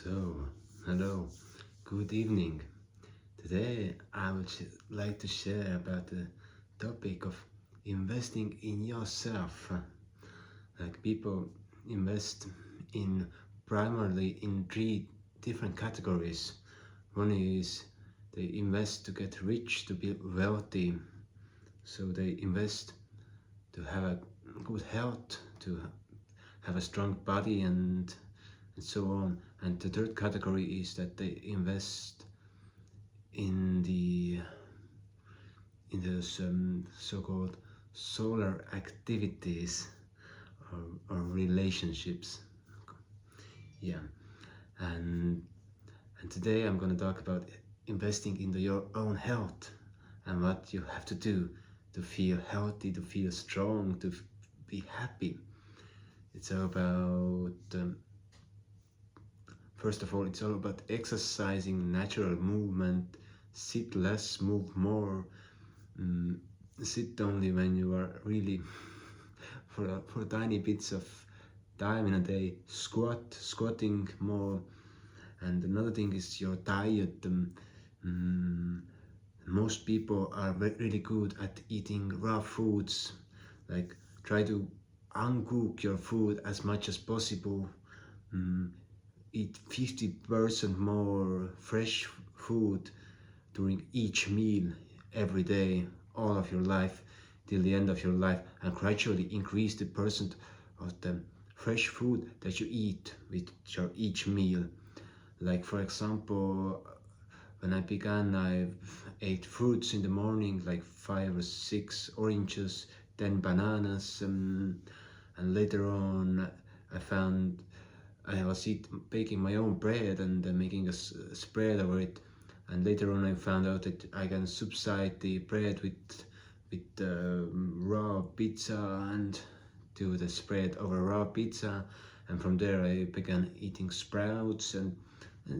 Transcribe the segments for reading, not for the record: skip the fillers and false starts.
So, hello, good evening. Today I would like to share about the topic of investing in yourself. Like people invest in primarily in three different categories. One is they invest to get rich, to be wealthy. So they invest to have a good health, to have a strong body and so on. And the third category is that they invest in those so-called solar activities or relationships. Yeah, and today I'm going to talk about investing into your own health and what you have to do to feel healthy, to feel strong, to be happy. It's all about first of all, it's all about exercising, natural movement, sit less, move more, mm, sit only when you are really for tiny bits of time in a day, squatting more. And another thing is your diet. Mm, Most people are really good at eating raw foods, like try to uncook your food as much as possible. Mm, Eat 50% more fresh food during each meal every day, all of your life, till the end of your life, and gradually increase the percent of the fresh food that you eat with your each meal. Like for example, when I began, I ate fruits in the morning, like 5 or 6 oranges, 10 bananas, and later on I found I was baking my own bread and making a spread over it. And later on, I found out that I can subside the bread with raw pizza and do the spread over raw pizza. And from there, I began eating sprouts and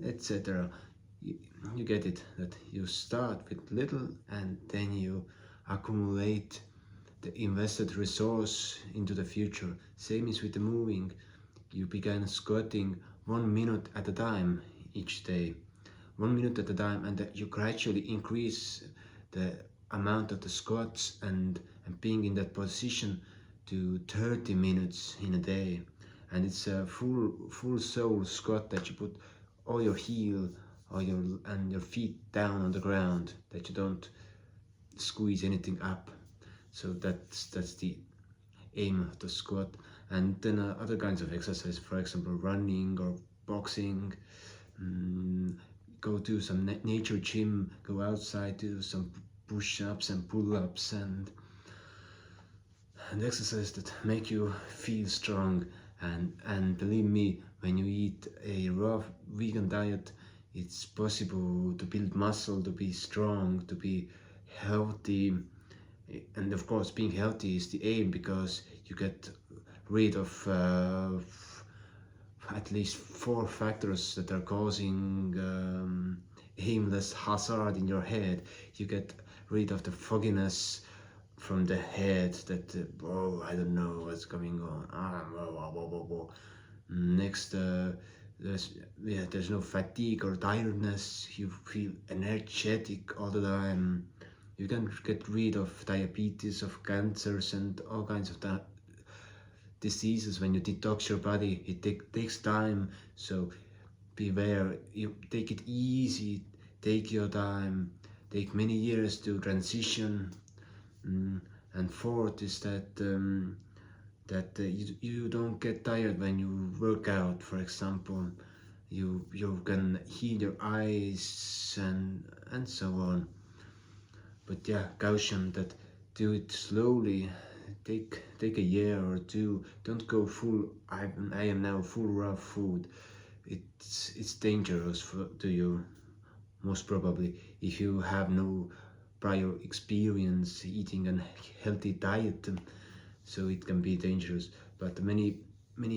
etc. You, you get it, that you start with little and then you accumulate the invested resource into the future. Same is with the moving. You began squatting 1 minute at a time each day, 1 minute at a time, and that you gradually increase the amount of the squats and being in that position to 30 minutes in a day. And it's a full soul squat that you put all your heel or your feet down on the ground, that you don't squeeze anything up. So that's the aim of the squat. And then other kinds of exercise, for example running or boxing. mm, Go to some nature gym, go outside, do some push-ups and pull-ups and exercise that make you feel strong. And believe me, when you eat a raw vegan diet, it's possible to build muscle, to be strong, to be healthy. And of course, being healthy is the aim, because you get rid of at least 4 factors that are causing aimless hazard in your head. You get rid of the fogginess from the head, that oh, I don't know what's going on. Next, there's no fatigue or tiredness. You feel energetic all the time. You can get rid of diabetes, of cancers, and all kinds of diseases when you detox your body. It takes time, so beware. You take it easy, take your time, take many years to transition. And fourth is that you don't get tired when you work out. For example, you can heal your eyes and so on. But yeah, caution that do it slowly. Take a year or two. Don't go full. I am now full raw food. It's dangerous to you, most probably, if you have no prior experience eating a healthy diet. So it can be dangerous. But many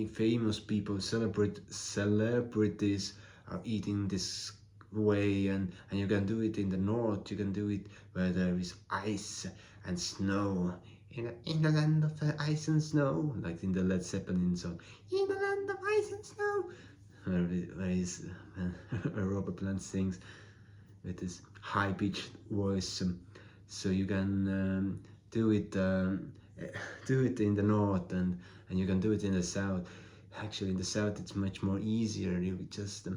famous people, celebrities are eating this way, and you can do it in the north. You can do it where there is ice and snow, in the land of ice and snow, like in the Led Zeppelin song, in the land of ice and snow. where is where Robert Plant sings with his high-pitched voice. So you can do it do it in the north, and you can do it in the south. Actually, in the south it's much more easier. You just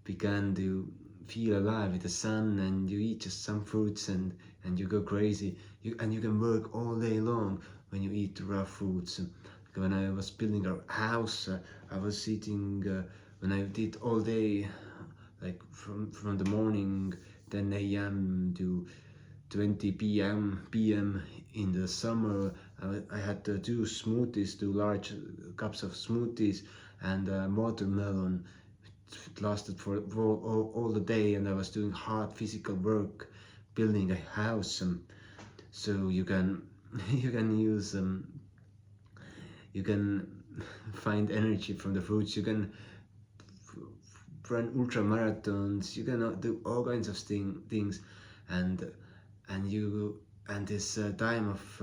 begin to feel alive with the sun, and you eat just some fruits, and you go crazy. And you can work all day long when you eat raw foods. When I was building a house, I was eating when I did all day, like from the morning 10 a.m. to 20 p.m. in the summer. I had to do smoothies, 2 large cups of smoothies, and watermelon. It lasted for all the day, and I was doing hard physical work building a house. So you can you can use you can find energy from the fruits. You can run ultra marathons. You can do all kinds of things, and you and this time of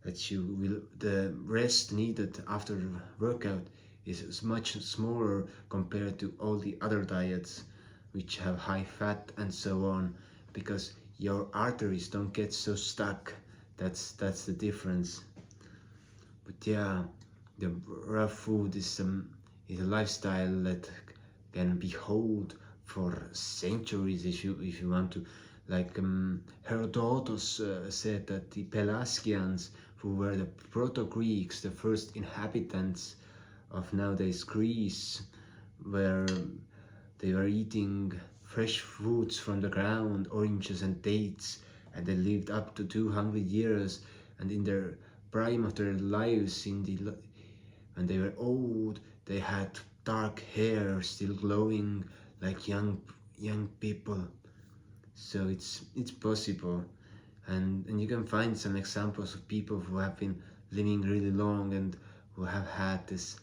that you will the rest needed after workout is much smaller compared to all the other diets which have high fat and so on, because your arteries don't get so stuck. That's the difference. But yeah, the raw food is a lifestyle that can be held for centuries if you want to. Like Herodotus said that the Pelasgians, who were the Proto-Greeks, the first inhabitants of nowadays Greece, where they were eating fresh fruits from the ground, oranges and dates, and they lived up to 200 years. And in their prime of their lives, when they were old, they had dark hair still glowing like young people. So it's possible, and you can find some examples of people who have been living really long and who have had this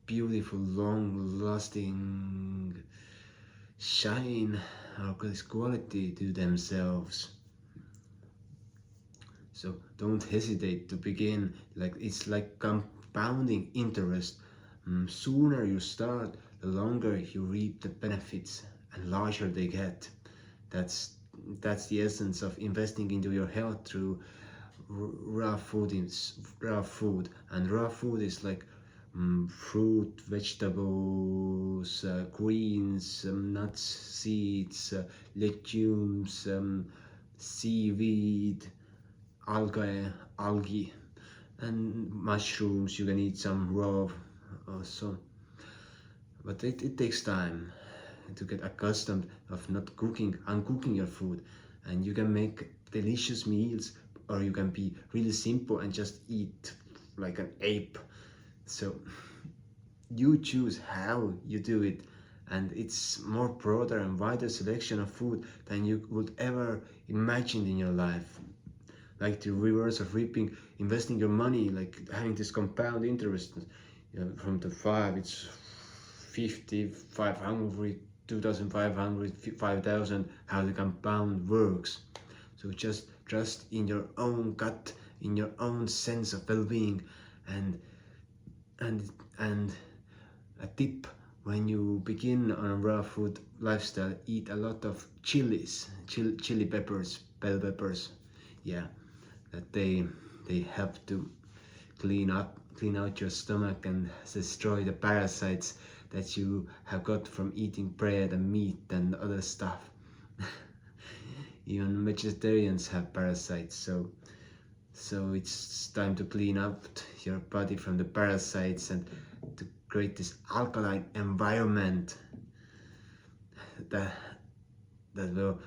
beautiful, long-lasting shine or this quality to themselves. So don't hesitate to begin. Like it's like compounding interest. Sooner you start, the longer you reap the benefits and larger they get. That's the essence of investing into your health through raw food. And raw food is like fruit, vegetables, greens, nuts, seeds, legumes, seaweed, algae, and mushrooms. You can eat some raw also, but it takes time to get accustomed of not uncooking your food. And you can make delicious meals, or you can be really simple and just eat like an ape. So you choose how you do it, and it's more broader and wider selection of food than you would ever imagine in your life. Like the reverse of reaping, investing your money, like having this compound interest, from the 5, it's 50, 500, 2,500, 5,000, how the compound works. So just trust in your own gut, in your own sense of well-being. And a tip: when you begin on a raw food lifestyle, eat a lot of chili peppers, bell peppers. Yeah, that they help to clean out your stomach and destroy the parasites that you have got from eating bread and meat and other stuff. Even vegetarians have parasites, so it's time to clean up your body from the parasites and to create this alkaline environment that will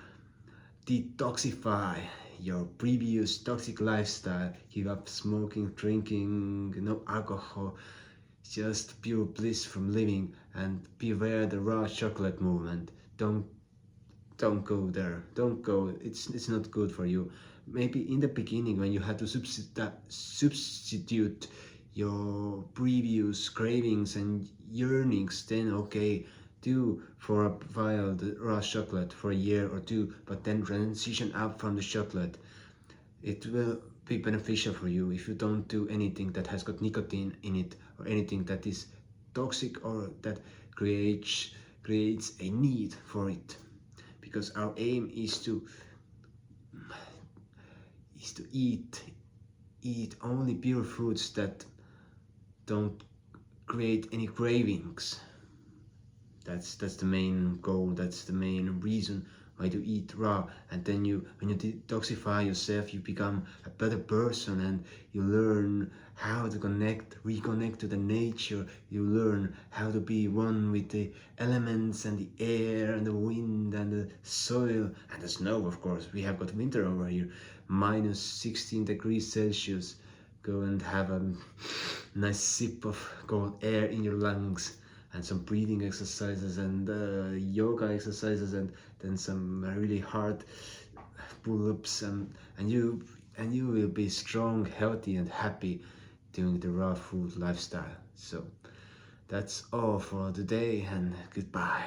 detoxify your previous toxic lifestyle. Give up smoking, drinking, no alcohol, just pure bliss from living. And beware the raw chocolate movement. Don't go there. Don't go. It's not good for you. Maybe in the beginning, when you had to substitute your previous cravings and yearnings, then okay, do for a while the raw chocolate for a year or two, but then transition out from the chocolate. It will be beneficial for you if you don't do anything that has got nicotine in it, or anything that is toxic or that creates a need for it, because our aim is to eat only pure foods that don't create any cravings. That's the main goal. That's the main reason why to eat raw. And then when you detoxify yourself, you become a better person, and you learn how to reconnect to the nature. You learn how to be one with the elements and the air and the wind and the soil and the snow. Of course, we have got winter over here, minus 16 degrees Celsius. Go and have a nice sip of cold air in your lungs, and some breathing exercises and yoga exercises, and then some really hard pull-ups, and you will be strong, healthy and happy doing the raw food lifestyle. So that's all for today, and goodbye.